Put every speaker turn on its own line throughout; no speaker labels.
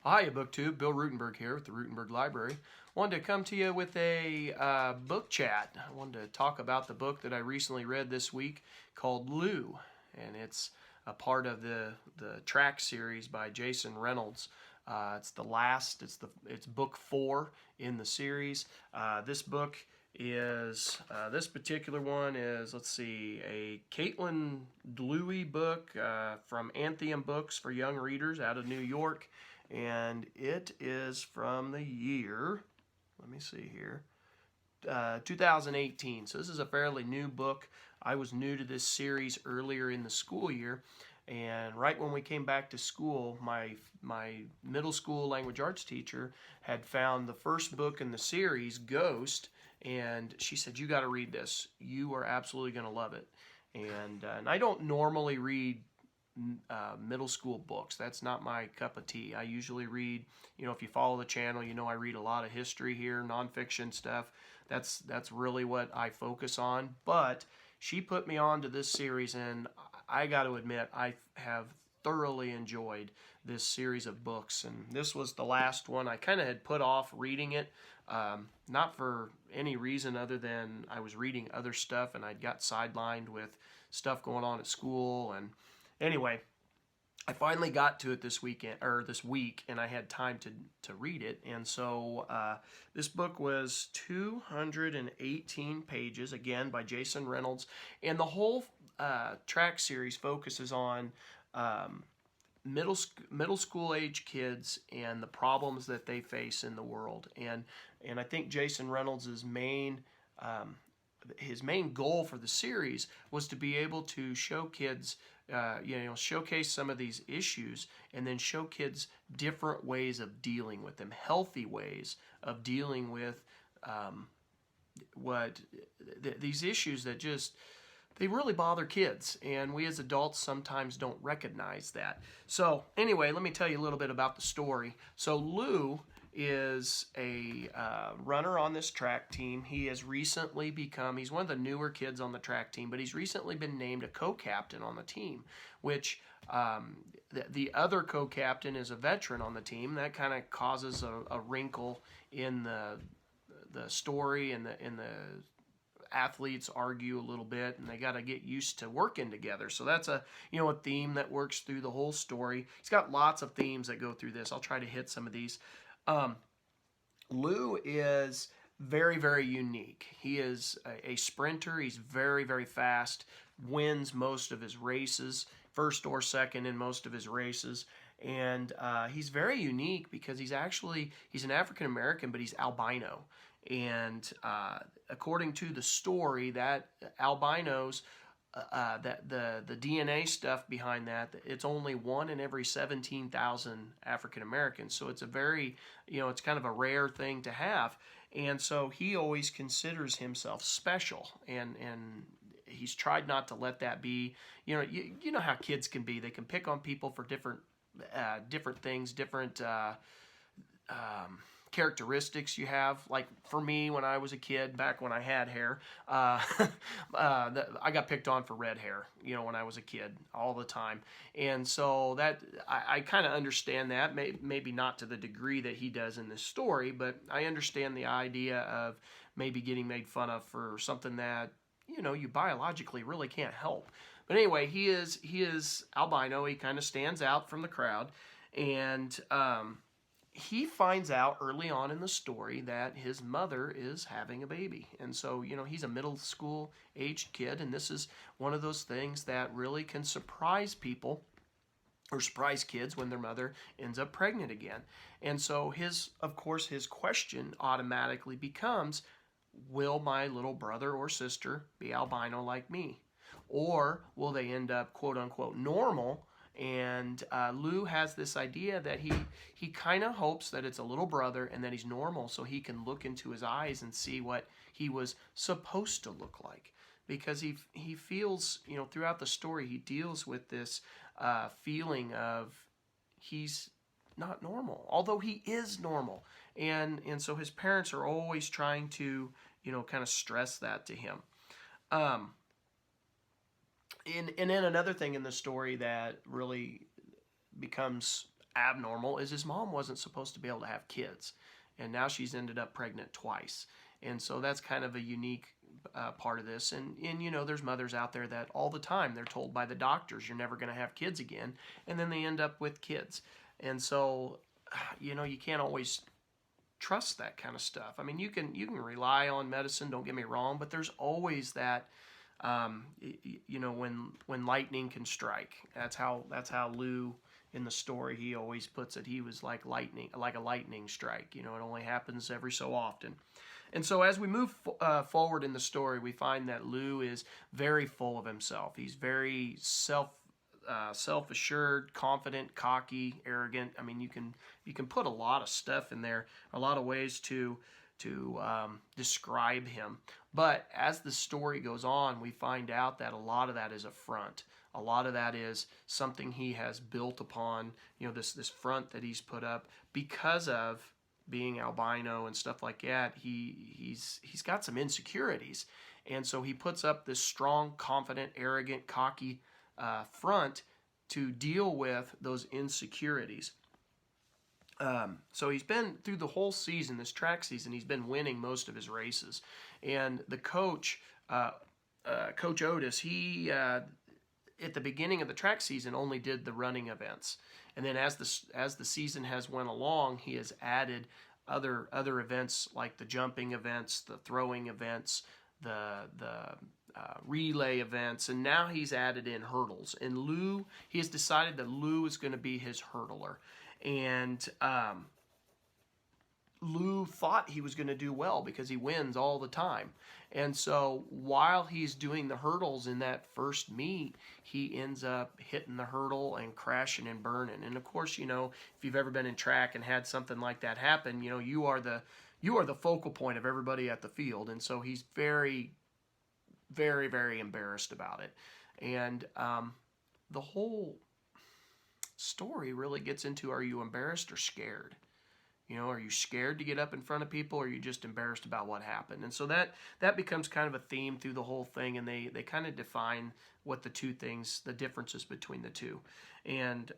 Hi, BookTube. Bill Ruttenberg here with the Ruttenberg Library. Wanted to come to you with a book chat. I wanted to talk about the book that I recently read this week called Lou, and it's a part of the track series by Jason Reynolds. It's the last. It's book 4 in the series. This book is this particular one is, let's see, a Caitlin Dewey book from Anthem Books for young readers out of New York. And it is from the year, let me see here, 2018. So this is a fairly new book. I was new to this series earlier in the school year, and right when we came back to school, my middle school language arts teacher had found the first book in the series, Ghost, and she said, "You got to read this. You are absolutely going to love it." And I don't normally read middle school books. That's not my cup of tea. I usually read, if you follow the channel, I read a lot of history here, nonfiction stuff. That's really what I focus on. But she put me on to this series, and I got to admit, I have thoroughly enjoyed this series of books. And this was the last one. I kind of had put off reading it, not for any reason other than I was reading other stuff, and I'd got sidelined with stuff going on at school. And anyway, I finally got to it this week, and I had time to read it. And so this book was 218 pages, again by Jason Reynolds, and the whole track series focuses on middle school age kids and the problems that they face in the world. And I think Jason Reynolds' his main goal for the series was to be able to show kids, showcase some of these issues, and then show kids different ways of dealing with them, healthy ways of dealing with these issues that they really bother kids, and we as adults sometimes don't recognize that. So anyway, let me tell you a little bit about the story. So Lou is a runner on this track team. He has recently he's one of the newer kids on the track team, but he's recently been named a co-captain on the team, which the other co-captain is a veteran on the team. That kind of causes a wrinkle in the story, and the athletes argue a little bit, and they got to get used to working together. So that's a theme that works through the whole story. He's got lots of themes that go through this. I'll try to hit some of these. Lou is very, very unique. He is a sprinter. He's very, very fast, wins most of his races, first or second in most of his races. And he's very unique because he's an African American, but he's albino. And according to the story, that albinos, that the DNA stuff behind that, it's only 1 in every 17,000 African Americans. So it's a very, it's kind of a rare thing to have. And so he always considers himself special, and he's tried not to let that be, you know how kids can be. They can pick on people for different things, different characteristics you have. Like for me, when I was a kid, back when I had hair, I got picked on for red hair, when I was a kid all the time. And so that I kind of understand that, maybe not to the degree that he does in this story, but I understand the idea of maybe getting made fun of for something that, you biologically really can't help. But anyway, he is albino. He kind of stands out from the crowd, and he finds out early on in the story that his mother is having a baby. And so, he's a middle school aged kid, and this is one of those things that really can surprise people, or surprise kids, when their mother ends up pregnant again. And so his question automatically becomes, will my little brother or sister be albino like me? Or will they end up quote unquote normal? And Lou has this idea that he kind of hopes that it's a little brother and that he's normal, so he can look into his eyes and see what he was supposed to look like. Because he feels, throughout the story, he deals with this feeling of he's not normal, although he is normal. And so his parents are always trying to, kind of stress that to him. And then another thing in the story that really becomes abnormal is his mom wasn't supposed to be able to have kids, and now she's ended up pregnant twice. And so that's kind of a unique part of this. And you know, there's mothers out there that all the time they're told by the doctors you're never going to have kids again, and then they end up with kids. And so, you know, you can't always trust that kind of stuff. I mean, you can rely on medicine, don't get me wrong, but there's always that, you know, when lightning can strike. That's how Lou in the story, he always puts it. He was like lightning, like a lightning strike. You know, it only happens every so often. And so as we move forward in the story, we find that Lou is very full of himself. He's very self-assured, confident, cocky, arrogant. I mean, you can put a lot of stuff in there, a lot of ways to describe him. But as the story goes on, we find out that a lot of that is a front. A lot of that is something he has built upon, you know, this front that he's put up because of being albino and stuff like that. He's got some insecurities, and so he puts up this strong, confident, arrogant, cocky front to deal with those insecurities. So he's been through the whole season, this track season, he's been winning most of his races. And the coach, Coach Otis, he at the beginning of the track season only did the running events. And then as the season has went along, he has added other events like the jumping events, the throwing events, the relay events, and now he's added in hurdles. And Lou, he has decided that Lou is going to be his hurdler. And Lou thought he was going to do well because he wins all the time. And so while he's doing the hurdles in that first meet, he ends up hitting the hurdle and crashing and burning. And of course, you know, if you've ever been in track and had something like that happen, you know, you are the focal point of everybody at the field. And so he's very, very, very embarrassed about it. And the whole story really gets into, are you embarrassed or scared? You know, are you scared to get up in front of people, or are you just embarrassed about what happened? And so that becomes kind of a theme through the whole thing, and they kind of define what the two things, the differences between the two. And,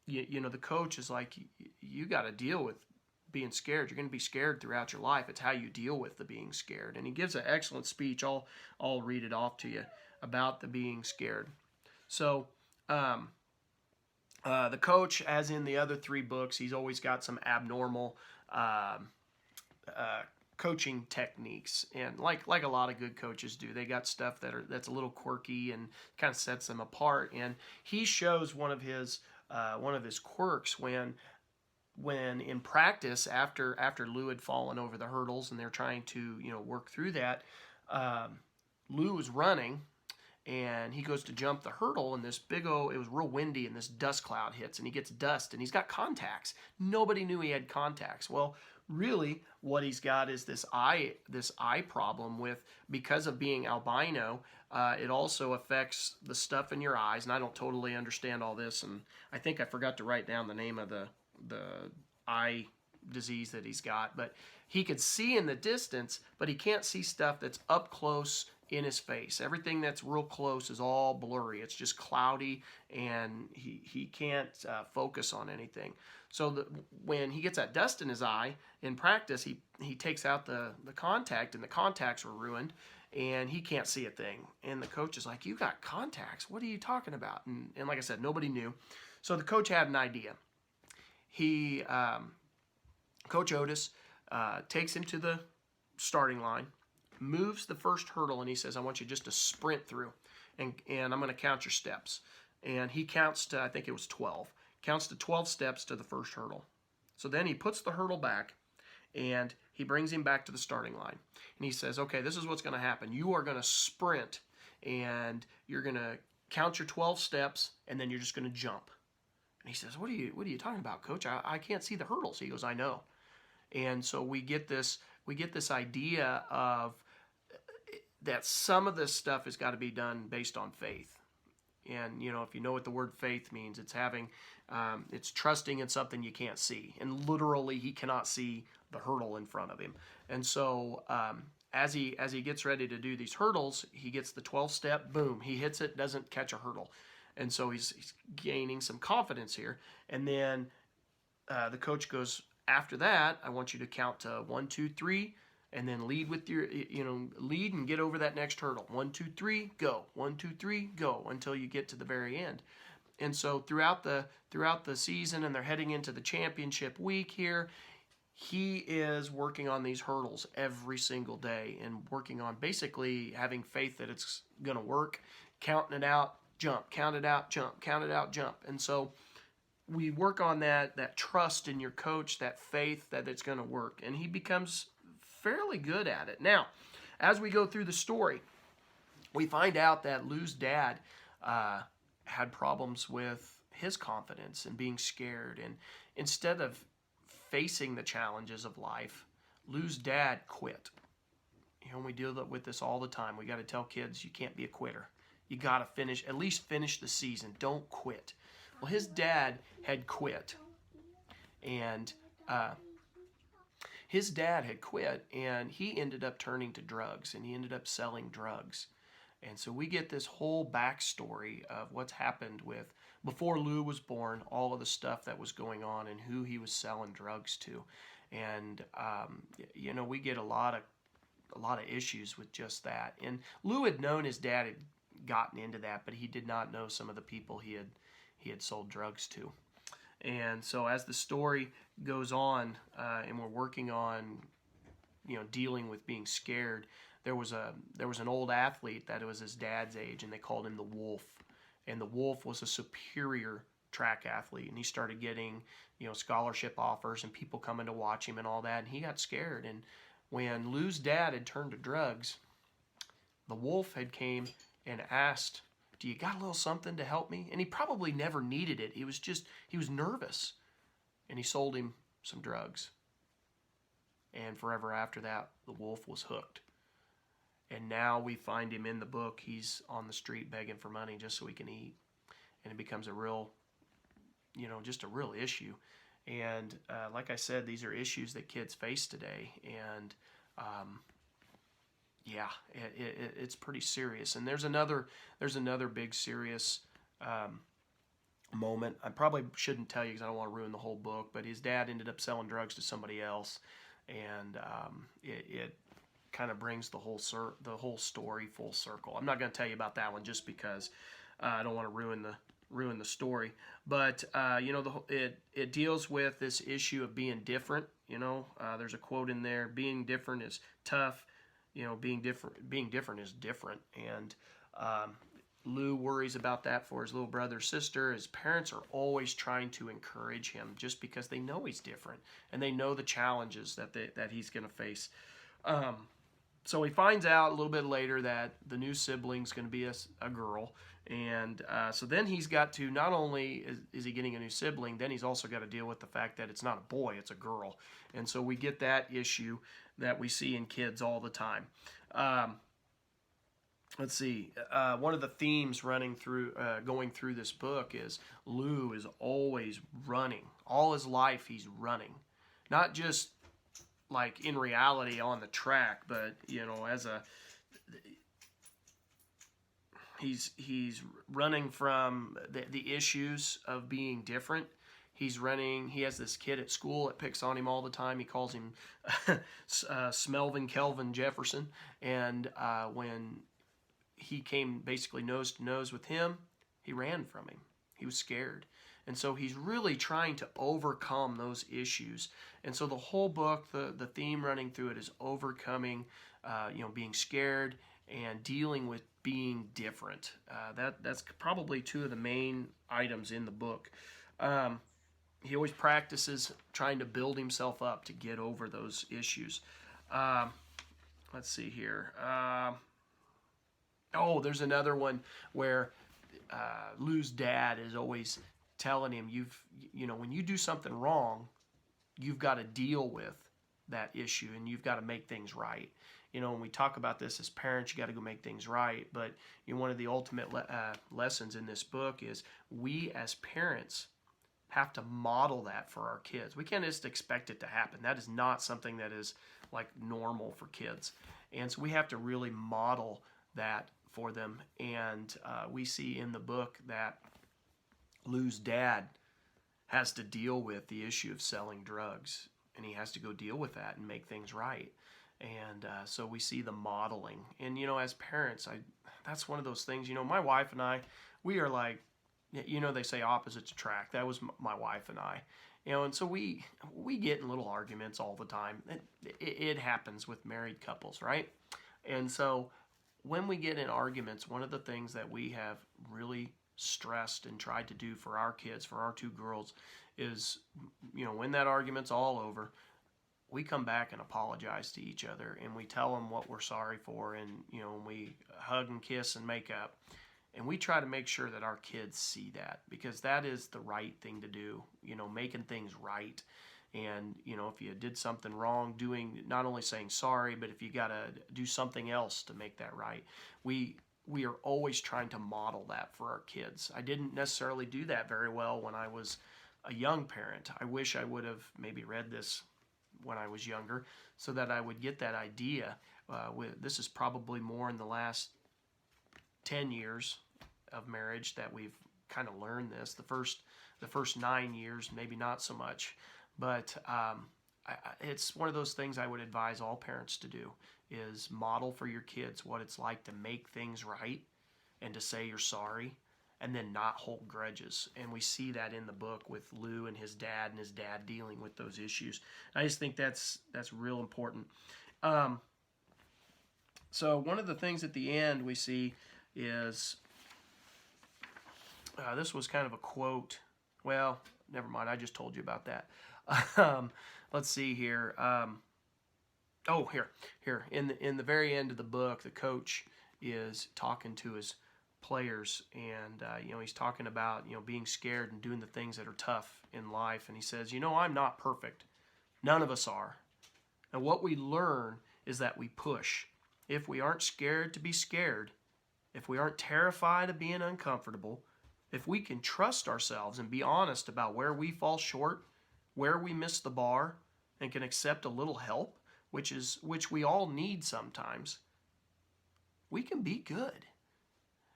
you know, the coach is like, you got to deal with being scared. You're going to be scared throughout your life. It's how you deal with the being scared. And he gives an excellent speech. I'll read it off to you about the being scared. So, the coach, as in the other three books, he's always got some abnormal coaching techniques, and like a lot of good coaches do, they got stuff that's a little quirky and kind of sets them apart. And he shows one of his quirks when in practice, after Lou had fallen over the hurdles and they're trying to, you know, work through that, Lou was running. And he goes to jump the hurdle, and this it was real windy, and this dust cloud hits, and he gets dust, and he's got contacts. Nobody knew he had contacts. Well, really, what he's got is this eye problem because of being albino. It also affects the stuff in your eyes, and I don't totally understand all this, and I think I forgot to write down the name of the eye disease that he's got. But he could see in the distance, but he can't see stuff that's up close in his face. Everything that's real close is all blurry. It's just cloudy, and he can't focus on anything. So when he gets that dust in his eye in practice, he takes out the contact, and the contacts were ruined, and he can't see a thing. And the coach is like, "You got contacts? What are you talking about?" And like I said, nobody knew. So the coach had an idea. Coach Otis takes him to the starting line, moves the first hurdle, and he says, "I want you just to sprint through, and I'm going to count your steps." And he counts to, I think it was 12. Counts to 12 steps to the first hurdle. So then he puts the hurdle back, and he brings him back to the starting line. And he says, "Okay, this is what's going to happen. You are going to sprint, and you're going to count your 12 steps, and then you're just going to jump." And he says, What are you talking about, Coach? I can't see the hurdles." He goes, "I know." And so we get this idea of that some of this stuff has got to be done based on faith. And, you know, if you know what the word faith means, it's it's trusting in something you can't see. And literally, he cannot see the hurdle in front of him. And so as he gets ready to do these hurdles, he gets the 12-step, boom, he hits it, doesn't catch a hurdle. And so he's gaining some confidence here. And then the coach goes, after that, I want you to count to 1, 2, 3, and then lead with your, lead and get over that next hurdle. 1, 2, 3, go. 1, 2, 3, go, until you get to the very end. And so throughout the season, and they're heading into the championship week here, he is working on these hurdles every single day and working on basically having faith that it's going to work, counting it out, jump, count it out, jump, count it out, jump. And so we work on that trust in your coach, that faith that it's going to work. And he becomes fairly good at it. Now, as we go through the story, we find out that Lou's dad had problems with his confidence and being scared. And instead of facing the challenges of life, Lou's dad quit. We deal with this all the time. We got to tell kids, you can't be a quitter. You got to at least finish the season. Don't quit. Well, his dad had quit. And he ended up turning to drugs, and he ended up selling drugs. And so we get this whole backstory of what's happened with, before Lou was born, all of the stuff that was going on and who he was selling drugs to. And, we get a lot of issues with just that. And Lou had known his dad had gotten into that, but he did not know some of the people he had sold drugs to. And so as the story goes on, and we're working on, dealing with being scared, there was an old athlete that was his dad's age, and they called him the Wolf. And the Wolf was a superior track athlete, and he started getting, scholarship offers and people coming to watch him and all that, and he got scared. And when Lou's dad had turned to drugs, the Wolf had came and asked, do you got a little something to help me? And he probably never needed it. He was nervous. And he sold him some drugs. And forever after that, the Wolf was hooked. And now we find him in the book. He's on the street begging for money just so he can eat. And it becomes a real, just a real issue. And like I said, these are issues that kids face today. And it's pretty serious. And there's another big serious moment. I probably shouldn't tell you because I don't want to ruin the whole book. But his dad ended up selling drugs to somebody else, and it kind of brings the whole story full circle. I'm not going to tell you about that one just because I don't want to ruin the story. But it deals with this issue of being different. There's a quote in there: "Being different is tough. Being different is different." And Lou worries about that for his little brother or sister. His parents are always trying to encourage him just because they know he's different and they know the challenges that he's going to face. So he finds out a little bit later that the new sibling's going to be a girl. And so then he's got to, not only is he getting a new sibling, then he's also got to deal with the fact that it's not a boy, it's a girl. And so we get that issue that we see in kids all the time. Let's see. One of the themes going through this book is Lou is always running. All his life he's running. Not just like in reality on the track, but he's running from the issues of being different. He's running. He has this kid at school that picks on him all the time. He calls him Smelvin Kelvin Jefferson. And when he came basically nose to nose with him, he ran from him. He was scared. And so he's really trying to overcome those issues. And so the whole book, the theme running through it is overcoming, being scared and dealing with being different. That's probably two of the main items in the book. He always practices trying to build himself up to get over those issues. Let's see here. There's another one where Lou's dad is always telling him, when you do something wrong, you've got to deal with that issue and you've got to make things right. When we talk about this as parents, you got to go make things right. But one of the ultimate lessons in this book is we as parents have to model that for our kids. We can't just expect it to happen. That is not something that is like normal for kids. And so we have to really model that for them. And we see in the book that Lou's dad has to deal with the issue of selling drugs, and he has to go deal with that and make things right. And so we see the modeling. And, as parents, that's one of those things, my wife and I, we are like, they say opposites attract. That was my wife and I. And so we get in little arguments all the time. It happens with married couples, right? And so when we get in arguments, one of the things that we have really stressed and tried to do for our kids, for our two girls, is, when that argument's all over, we come back and apologize to each other, and we tell them what we're sorry for, and, we hug and kiss and make up. And we try to make sure that our kids see that, because that is the right thing to do, making things right. And, if you did something wrong, not only saying sorry, but if you got to do something else to make that right. We are always trying to model that for our kids. I didn't necessarily do that very well when I was a young parent. I wish I would have maybe read this when I was younger so that I would get that idea. This is probably more in the last 10 years of marriage that we've kind of learned this. The first 9 years, maybe not so much. But it's one of those things I would advise all parents to do, is model for your kids what it's like to make things right and to say you're sorry and then not hold grudges. And we see that in the book with Lou and his dad dealing with those issues. I just think that's real important. So one of the things at the end we see is, this was kind of a quote. Well, never mind. I just told you about that. Let's see here. Here. In the very end of the book, the coach is talking to his players, and he's talking about being scared and doing the things that are tough in life. And he says, I'm not perfect. None of us are. And what we learn is that we push. If we aren't scared to be scared, if we aren't terrified of being uncomfortable, if we can trust ourselves and be honest about where we fall short, where we miss the bar, and can accept a little help, which we all need sometimes, we can be good.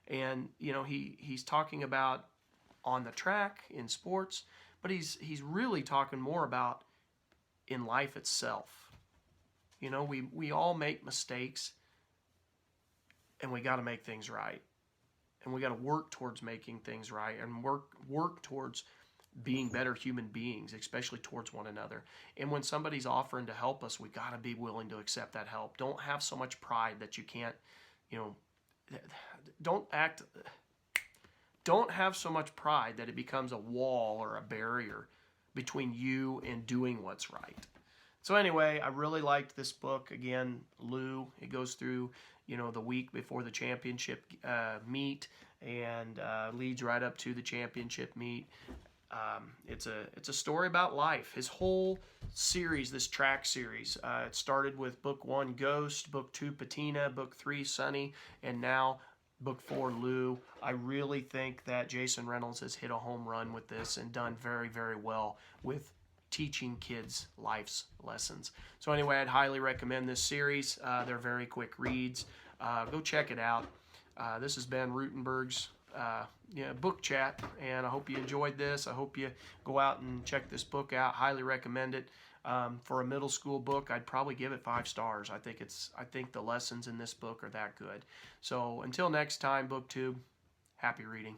And he's talking about on the track, in sports, but he's really talking more about in life itself. We all make mistakes, and we got to make things right. And we got to work towards making things right, and work towards being better human beings, especially towards one another. And when somebody's offering to help us, we got to be willing to accept that help. Don't have so much pride that you can't, don't have so much pride that it becomes a wall or a barrier between you and doing what's right. So anyway, I really liked this book. Again, Lou, it goes through, the week before the championship meet, and leads right up to the championship meet. It's a story about life. His whole series, this track series, it started with book 1, Ghost, book 2, Patina, book 3, Sunny, and now book 4, Lou. I really think that Jason Reynolds has hit a home run with this and done very, very well with teaching kids life's lessons. So anyway, I'd highly recommend this series. They're very quick reads. Go check it out. This has been Ruttenberg's book chat, and I hope you enjoyed this. I hope you go out and check this book out. Highly recommend it. For a middle school book, I'd probably give it 5 stars. I think the lessons in this book are that good. So until next time, BookTube, happy reading.